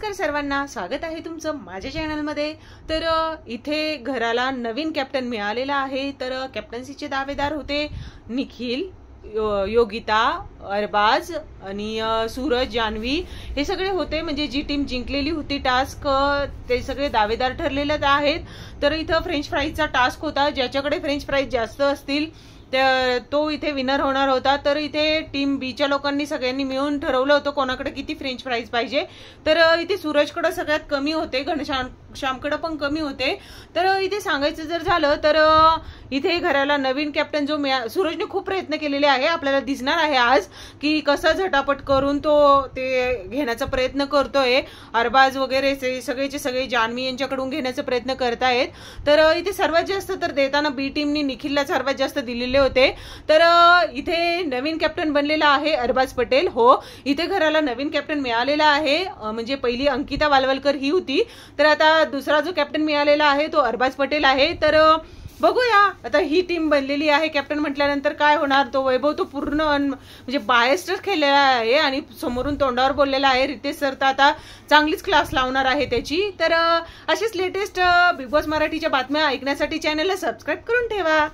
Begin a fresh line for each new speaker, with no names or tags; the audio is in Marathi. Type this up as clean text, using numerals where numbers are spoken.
नमस्कार सर्वांना, स्वागत आहे तुमचं माझ्या चॅनलमध्ये। तर इथे घराला नवीन कॅप्टन मिळालेला आहे। तर कॅप्टन्सीचे दावेदार होते निखिल, योगिता, अरबाज आणि सूरज, जान्हवी हे सगळे होते। म्हणजे जी टीम जिंकलेली होती टास्क ते सगळे दावेदार ठरलेले आहेत। तर इथं फ्रेंच फ्राईजचा टास्क होता, ज्याच्याकडे फ्रेंच फ्राईज जास्त असतील तो इथे विनर होणार होता। तर इथे टीम बीच्या लोकांनी सगळ्यांनी मिळून ठरवलं होतं कोणाकडे किती फ्रेंच फ्राईज पाहिजे। तर इथे सूरजकडे सगळ्यात कमी होते, घनश्यामकडे पण कमी होते। तर इथे सांगायचं जर झालं तर इथे घराला नवीन कॅप्टन जो सूरजने खूप प्रयत्न केलेले आहे। आपल्याला दिसणार आहे आज की कसा झटापट करून तो ते घेण्याचा प्रयत्न करतोय। अरबाज वगैरे सगळेचे सगळे जान्हवी यांच्याकडून घेण्याचा प्रयत्न करतायत। तर इथे सर्वात जास्त तर देताना बी टीमनी निखिलला सर्वात जास्त दिलेले होते। तर इथे नवीन कॅप्टन बनलेला आहे अरबाज पटेल। हो, इथे घराला नवीन कॅप्टन मिळालेला आहे। म्हणजे पहिली अंकिता वालवलकर ही होती, तर आता दुसरा जो कॅप्टन मिळालेला आहे तो अरबाज पटेल आहे। तर बघूया आता ही टीम बनलेली आहे। कॅप्टन म्हटल्यानंतर काय होणार, तो वैभव तो पूर्ण म्हणजे बायस्टर खेळलेला आहे आणि समोरून तोंडावर बोललेला आहे। रितेश सर तर आता चांगलीच क्लास लावणार आहे त्याची। तर अशीच लेटेस्ट बिग बॉस मराठीच्या बातम्या ऐकण्यासाठी चॅनलला सबस्क्राईब करून ठेवा।